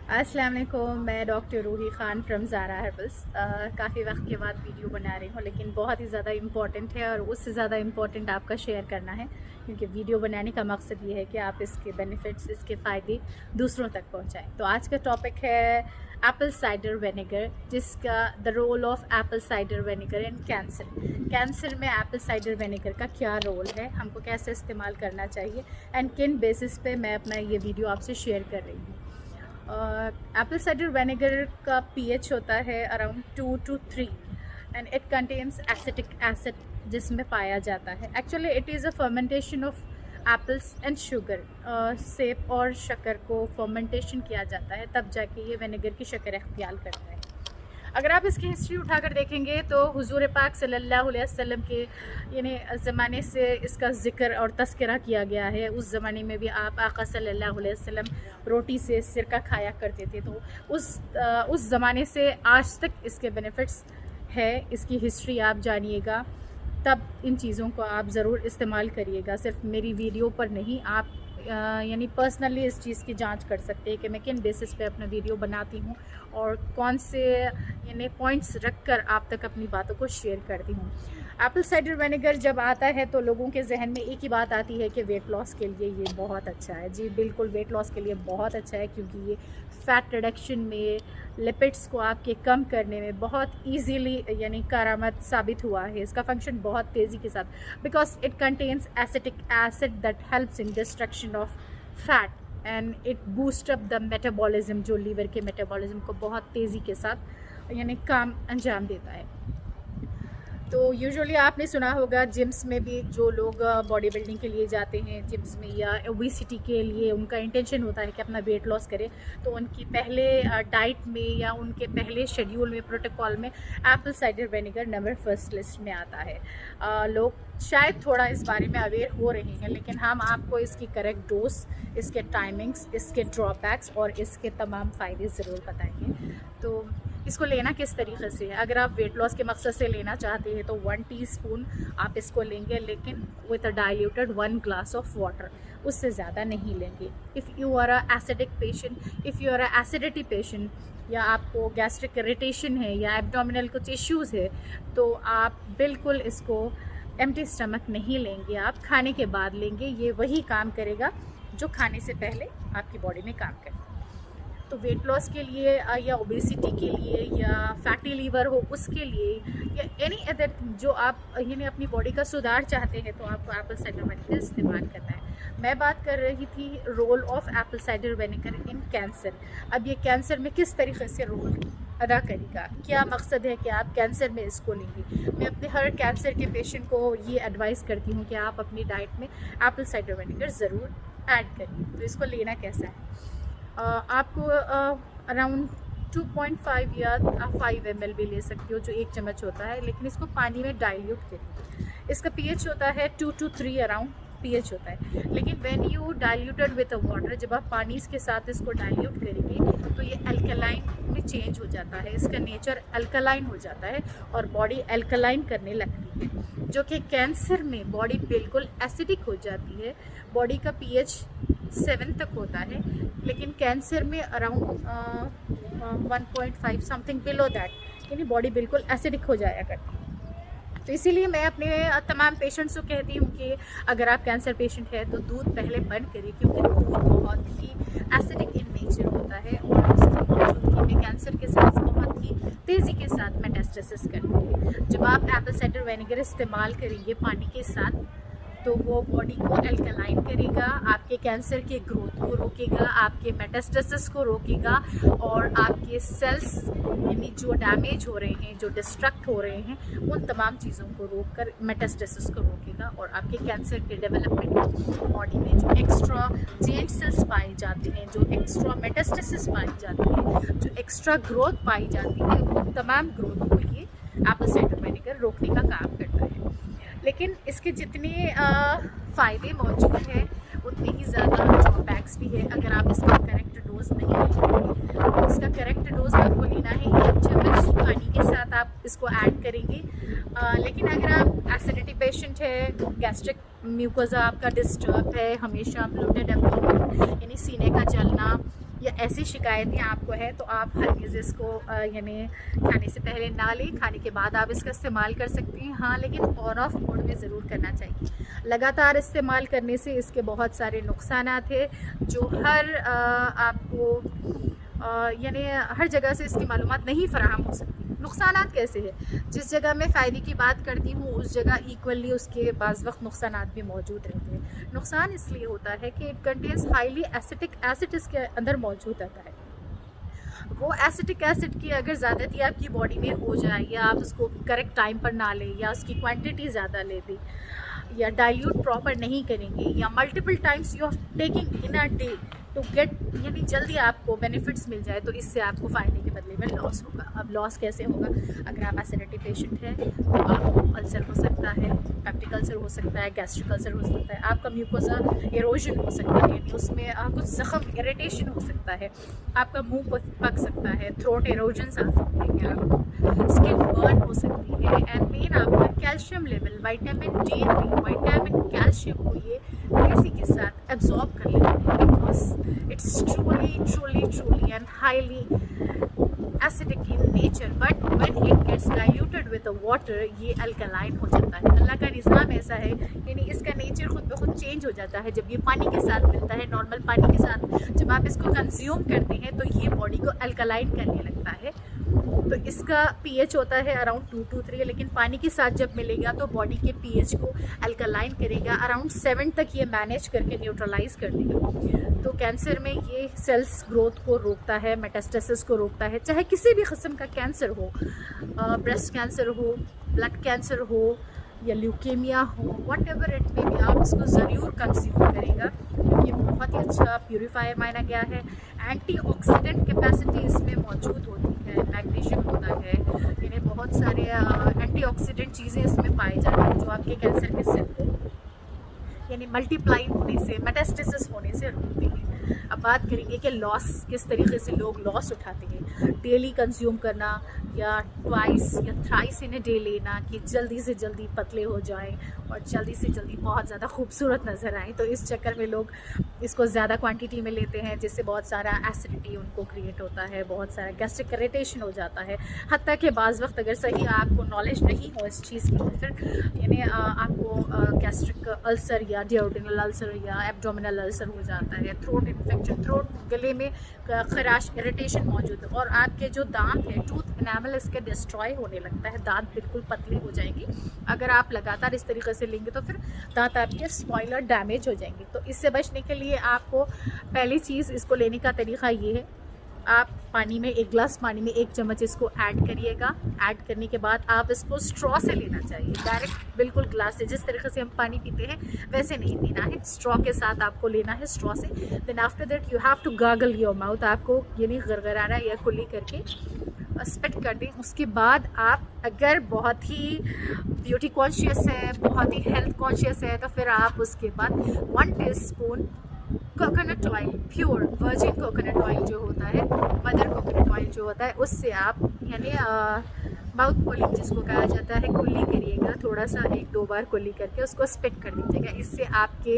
अस्सलाम वालेकुम। मैं doctor Roohi Khan from Zara Herbals. काफ़ी वक्त के बाद वीडियो बना रही हूँ, लेकिन बहुत ही ज़्यादा इम्पॉर्टेंट है और उससे ज़्यादा इम्पॉर्टेंट आपका शेयर करना है, क्योंकि वीडियो बनाने का मकसद ये है कि आप इसके बेनिफिट्स, इसके फ़ायदे दूसरों तक पहुँचाएँ। तो आज का टॉपिक है एप्पल साइडर विनेगर, जिसका the role of apple cider vinegar in cancer में एप्पल साइडर विनेगर का क्या रोल है, हमको कैसे इस्तेमाल करना चाहिए एंड किन बेसिस पे मैं अपना ये वीडियो आपसे शेयर कर रही हूँ। एप्पल साइडर विनेगर का पीएच होता है around 2 to 3 and it contains acetic acid, जिसमें पाया जाता है। Actually it is a fermentation of apples and sugar. सेब और शक्कर को फर्मेंटेशन किया जाता है, तब जाके ये विनेगर की शक्कर इख्तियार करता है। अगर आप इसकी हिस्ट्री उठाकर देखेंगे तो हुजूर पाक सल्लल्लाहु अलैहि वसल्लम के यानी ज़माने से इसका ज़िक्र और तज़किरा किया गया है। उस ज़माने में भी आप आका सल्लल्लाहु अलैहि वसल्लम रोटी से सिरका खाया करते थे। तो उस ज़माने से आज तक इसके बेनिफिट्स है। इसकी हिस्ट्री आप जानिएगा, तब इन चीज़ों को आप ज़रूर इस्तेमाल करिएगा। सिर्फ मेरी वीडियो पर नहीं, आप यानी पर्सनली इस चीज़ की जांच कर सकते हैं कि मैं किन बेसिस पे अपना वीडियो बनाती हूँ और कौन से यानी पॉइंट्स रख कर आप तक अपनी बातों को शेयर करती हूँ। एप्पल साइडर विनेगर जब आता है तो लोगों के जहन में एक ही बात आती है कि वेट लॉस के लिए ये बहुत अच्छा है। जी बिल्कुल, वेट लॉस के लिए बहुत अच्छा है, क्योंकि ये फ़ैट रिडक्शन में, लिपिड्स को आपके कम करने में बहुत इजीली यानी कारामद साबित हुआ है। इसका फंक्शन बहुत तेज़ी के साथ, because it contains acetic acid that helps in destruction of fat and it boost up the metabolism, जो लीवर के मेटाबॉलिज्म को बहुत तेज़ी के साथ यानी काम अंजाम देता है। तो यूजुअली आपने सुना होगा जिम्स में भी जो लोग बॉडी बिल्डिंग के लिए जाते हैं जिम्स में, या ओबेसिटी के लिए उनका इंटेंशन होता है कि अपना वेट लॉस करें, तो उनकी पहले डाइट में या उनके पहले शेड्यूल में, प्रोटोकॉल में apple cider vinegar number first list में आता है। लोग शायद थोड़ा इस बारे में अवेयर हो रहे हैं, लेकिन हम आपको इसकी करेक्ट डोज, इसके टाइमिंग्स, इसके ड्रॉबैक्स और इसके तमाम फ़ायदे ज़रूर बताएंगे। तो इसको लेना किस तरीके से है? अगर आप वेट लॉस के मकसद से लेना चाहते हैं तो 1 टीस्पून आप इसको लेंगे, लेकिन with a diluted 1 glass of water, उससे ज़्यादा नहीं लेंगे। If you are a acidic patient, if you are a acidity patient, या आपको गैस्ट्रिक इरिटेशन है या एब्डोमिनल कुछ इश्यूज़ है, तो आप बिल्कुल इसको एम्प्टी स्टमक नहीं लेंगे, आप खाने के बाद लेंगे। ये वही काम करेगा जो खाने से पहले आपकी बॉडी में काम करे। तो वेट लॉस के लिए या ओबेसिटी के लिए या फैटी लीवर हो उसके लिए, या एनी अदर जो आप यानी अपनी बॉडी का सुधार चाहते हैं, तो आपको एप्पल साइडर विनेगर इस्तेमाल करना है। मैं बात कर रही थी role of apple cider vinegar in cancer. अब ये कैंसर में किस तरीके से रोल अदा करेगा, क्या मकसद है कि आप कैंसर में इसको लेंगे। मैं अपने हर कैंसर के पेशेंट को ये एडवाइस करती हूँ कि आप अपनी डाइट में एप्पल साइडर विनेगर ज़रूर ऐड करिए। तो इसको लेना कैसा है? आपको अराउंड 2.5 या 5 ml भी ले सकती हो, जो 1 चम्मच होता है, लेकिन इसको पानी में डाइल्यूट करिए। इसका पीएच होता है 2 to 3 अराउंड पीएच होता है, लेकिन when you diluted with a water, जब आप पानी के साथ इसको डाइल्यूट करेंगे तो ये अल्कलाइन में चेंज हो जाता है, इसका नेचर अल्कलाइन हो जाता है और बॉडी अल्कलाइन करने लगती है, जो कि कैंसर में बॉडी बिल्कुल एसिडिक हो जाती है। बॉडी का पीएच 7 तक होता है, लेकिन कैंसर में अराउंड 1.5 समथिंग बिलो दैट, यानी बॉडी बिल्कुल एसिडिक हो जाया करती है। तो इसीलिए मैं अपने तमाम पेशेंट्स को कहती हूँ कि अगर आप कैंसर पेशेंट है तो दूध पहले बंद करिए, क्योंकि दूध बहुत ही एसिडिक इन नेचर होता है और उसकी मौजूदगी में कैंसर के सेल्स बहुत ही तेज़ी के साथ मेटास्टेसिस करते हैं। जब आप एप्पल साइडर विनेगर इस्तेमाल करेंगे पानी के साथ, तो वो बॉडी को अल्कलाइन करेगा, आपके कैंसर के ग्रोथ को रोकेगा, आपके मेटास्टेसिस को रोकेगा और आपके सेल्स यानी जो डैमेज हो रहे हैं, जो डिस्ट्रक्ट हो रहे हैं, उन तमाम चीज़ों को रोककर मेटास्टेसिस को रोकेगा और आपके कैंसर के डेवलपमेंट, बॉडी में जो एक्स्ट्रा जेंट सेल्स पाए जाते हैं, जो एक्स्ट्रा मेटास्टेसिस पाई जाती है, जो एक्स्ट्रा ग्रोथ पाई जाती है, उन तमाम ग्रोथ को ये एप्पल साइडर विनेगर रोकने का काम करता है। लेकिन इसके जितने फ़ायदे मौजूद हैं, उतने ही ज़्यादा ड्रॉबैक्स भी है अगर आप इसका करेक्ट डोज नहीं लेंगे। तो इसका करेक्ट डोज आपको लेना है 1 चम्मच पानी के साथ आप इसको ऐड करेंगे। लेकिन अगर आप एसिडिटी पेशेंट है, गैस्ट्रिक म्यूकोजा आपका डिस्टर्ब है, हमेशा ब्लोटेड एब्डोमेन यानी सीने का जलना, या ऐसी शिकायतें आपको है तो आप हरगिज़ इसको यानी खाने से पहले ना लें, खाने के बाद आप इसका इस्तेमाल कर सकते हैं। हाँ, लेकिन ऑन ऑफ मोड में ज़रूर करना चाहिए। लगातार इस्तेमाल करने से इसके बहुत सारे नुकसानात हैं जो आपको यानी हर जगह से इसकी मालूमात नहीं फराहम हो सकती। नुकसानात कैसे है, जिस जगह मैं फ़ायदे की बात करती हूँ उस जगह इक्वली उसके बाज़ वक्त नुकसानात भी मौजूद रहते हैं। नुकसान इसलिए होता है कि it contains highly acetic acid इसके अंदर मौजूद रहता है। वो एसिटिक एसिड की अगर ज़्यादती आपकी बॉडी में हो जाए या आप उसको करेक्ट टाइम पर ना लें या उसकी क्वांटिटी ज़्यादा ले दें या डाइल्यूट प्रॉपर नहीं करेंगे या multiple times you are taking in a day to get यानी जल्दी आपको बेनिफिट्स मिल जाए तो इससे आपको फ़ायदे के बदले में लॉस होगा। अब लॉस कैसे होगा? अगर आप एसिडिटी पेशेंट हैं तो आपको अल्सर हो सकता है, पेप्टिक अल्सर हो सकता है, गैस्ट्रिक अल्सर हो सकता है, आपका म्यूकोसा इरोजन हो सकता है यानी उसमें कुछ ज़ख्म इरिटेशन हो सकता है, आपका मुंह पक सकता है, थ्रोट इरोजन्स आ सकते हैं, आपको स्किन बर्न हो सकती है। एंड मेन आपका calcium level, vitamin D3, vitamin calcium को ये इसी के साथ एब्जॉर्ब कर लेते हैं because it's truly and highly acidic in nature, but when it gets diluted with the water ये अल्कलाइन हो जाता है। अल्लाह का निज़ाम ऐसा है यानी इसका नेचर खुद ब खुद चेंज हो जाता है जब ये पानी के साथ मिलता है। नॉर्मल पानी के साथ जब आप इसको कंज्यूम करते हैं तो ये बॉडी को अल्कलाइन करने लगता है। तो इसका pH होता है अराउंड 2 to 3, लेकिन पानी के साथ जब मिलेगा तो बॉडी के pH को अल्कलाइन करेगा, अराउंड 7 तक ये मैनेज करके न्यूट्रलाइज कर देगा। तो कैंसर में ये सेल्स ग्रोथ को रोकता है, मेटास्टेसिस को रोकता है, चाहे किसी भी किस्म का कैंसर हो, ब्रेस्ट कैंसर हो, ब्लड कैंसर हो या ल्यूकेमिया हो, वट एवर इट में भी आप इसको ज़रूर कंज्यूम करेगा क्योंकि बहुत ही अच्छा प्यूरीफायर माना गया है। एंटीऑक्सीडेंट कैपेसिटी इसमें मौजूद होती है, मैग्नीशियम होता है, यानी बहुत सारे एंटीऑक्सीडेंट चीज़ें इसमें पाई जाती हैं जो आपके कैंसर के सेल को यानी मल्टीप्लाई होने से, मेटास्टेसिस होने से रोकते हैं। अब बात करेंगे कि लॉस किस तरीके से लोग लॉस उठाते हैं। डेली कंज्यूम करना या ट्वाइस या थ्राइस इन ए डे लेना कि जल्दी से जल्दी पतले हो जाएं और जल्दी से जल्दी बहुत ज़्यादा खूबसूरत नज़र आएँ, तो इस चक्कर में लोग इसको ज़्यादा क्वांटिटी में लेते हैं जिससे बहुत सारा एसिडिटी उनको क्रिएट होता है, बहुत सारा गैस्ट्रिक इरिटेशन हो जाता है। हत्ता कि बाज़ वक्त अगर सही आपको नॉलेज नहीं हो इस चीज़ की तो फिर यानी आपको गैस्ट्रिक अल्सर या डिओडिनल अल्सर या एब्डोमिनल अल्सर हो जाता है, थ्रोट इन्फेक्शन, थ्रोट गले में खराश इरिटेशन मौजूद है और आपके जो दांत है, टूथ एनामल इसके डिस्ट्रॉय होने लगता है, दांत बिल्कुल पतले हो जाएंगे। अगर आप लगातार इस तरीके से लेंगे तो फिर दांत आपके स्पॉइल और डैमेज हो जाएंगे। तो इससे बचने के लिए आपको पहली चीज़ इसको लेने का तरीका ये है, आप पानी में 1 गिलास पानी में 1 चम्मच इसको ऐड करिएगा। ऐड करने के बाद आप इसको स्ट्रॉ से लेना चाहिए, डायरेक्ट बिल्कुल ग्लास से, जिस तरीके से हम पानी पीते हैं वैसे नहीं पीना है, स्ट्रॉ के साथ आपको लेना है, स्ट्रॉ से। Then after that you have to gargle your mouth, आपको यानी गरगराना या कुल्ली करके स्पिट कर दें। उसके बाद आप अगर बहुत ही ब्यूटी कॉन्शियस है, बहुत ही हेल्थ कॉन्शियस है तो फिर आप उसके बाद 1 teaspoon coconut oil, pure virgin coconut oil जो होता है, मदर कोकोनट ऑयल जो होता है, उससे आप यानी माउथ पुलिंग जिसको कहा जाता है, कुल्ली करिएगा, थोड़ा सा 1-2 बार कुल्ली करके उसको स्पिट कर दीजिएगा। इससे आपके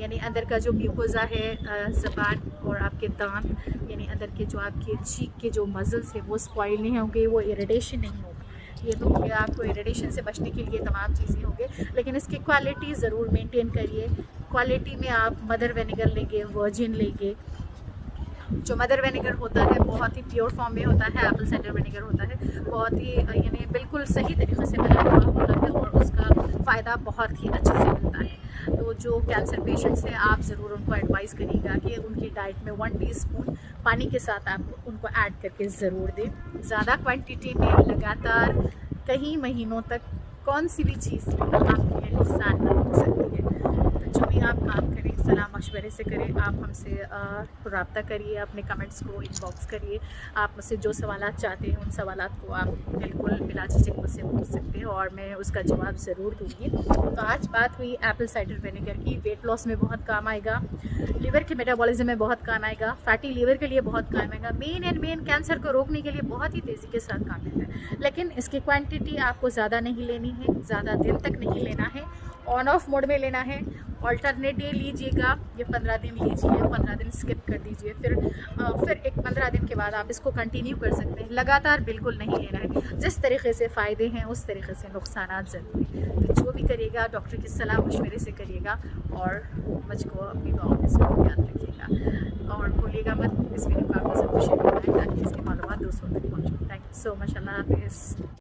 यानी अंदर का जो म्यूकोज़ा है, ज़बान और आपके दांत यानी अंदर के जो आपके चीक के जो मसल्स है वो स्पॉइल नहीं होंगे, वो इरिटेशन नहीं होगा। ये तो हो गया आपको इरिटेशन से बचने के लिए तमाम चीज़ें होंगे, लेकिन इसकी क्वालिटी ज़रूर मेंटेन करिए। क्वालिटी में आप मदर विनेगर लेंगे, वर्जिन लेंगे। जो मदर विनेगर होता है बहुत ही प्योर फॉर्म में होता है, एप्पल साइडर विनेगर होता है, बहुत ही यानी बिल्कुल सही तरीके से बना हुआ होता है और उसका फ़ायदा बहुत ही अच्छे से मिलता है। तो जो कैंसर पेशेंट्स हैं आप ज़रूर उनको एडवाइस करिएगा कि उनकी डाइट में 1 टीस्पून पानी के साथ आप उनको ऐड करके ज़रूर दें। ज़्यादा क्वांटिटी में लगातार कई महीनों तक कौन सी भी चीज़ आपके लिए नुकसान हो सकती है। जो भी आप काम करें सलाह मशवरे से करें, आप हमसे रब्ता करिए, अपने कमेंट्स को इनबॉक्स करिए। आप मुझसे जो सवालात चाहते हैं उन सवालात को आप बिल्कुल बिला झिझक मुझसे पूछ सकते हैं और मैं उसका जवाब ज़रूर दूँगी। तो आज बात हुई एप्पल साइडर विनेगर की, वेट लॉस में बहुत काम आएगा, लीवर के मेटाबॉलिज्म में बहुत काम आएगा, फैटी लीवर के लिए बहुत काम आएगा, मेन कैंसर को रोकने के लिए बहुत ही तेज़ी के साथ काम लेता है। लेकिन इसकी क्वांटिटी आपको ज़्यादा नहीं लेनी है, ज़्यादा दिन तक नहीं लेना है ऑन ऑफ मोड में लेना है। ऑल्टरनेट डे लीजिएगा, ये 15 दिन लीजिए, 15 दिन स्किप कर दीजिए, फिर एक 15 दिन के बाद आप इसको कंटिन्यू कर सकते हैं। लगातार बिल्कुल नहीं लेना है। जिस तरीके से फ़ायदे हैं उस तरीके से नुकसान ज़रूर हैं। तो जो भी करिएगा डॉक्टर की सलाह मशवरे से करिएगा और मुझको अपनी दुआओं में ज़रूर याद रखिएगा। और भूलिएगा मत इस वीडियो को आपके साथ शेयर करना है ताकि इसकी मालूमात दूसरों तक पहुँचे। Thank you so much. अल्लाह हाफिज़।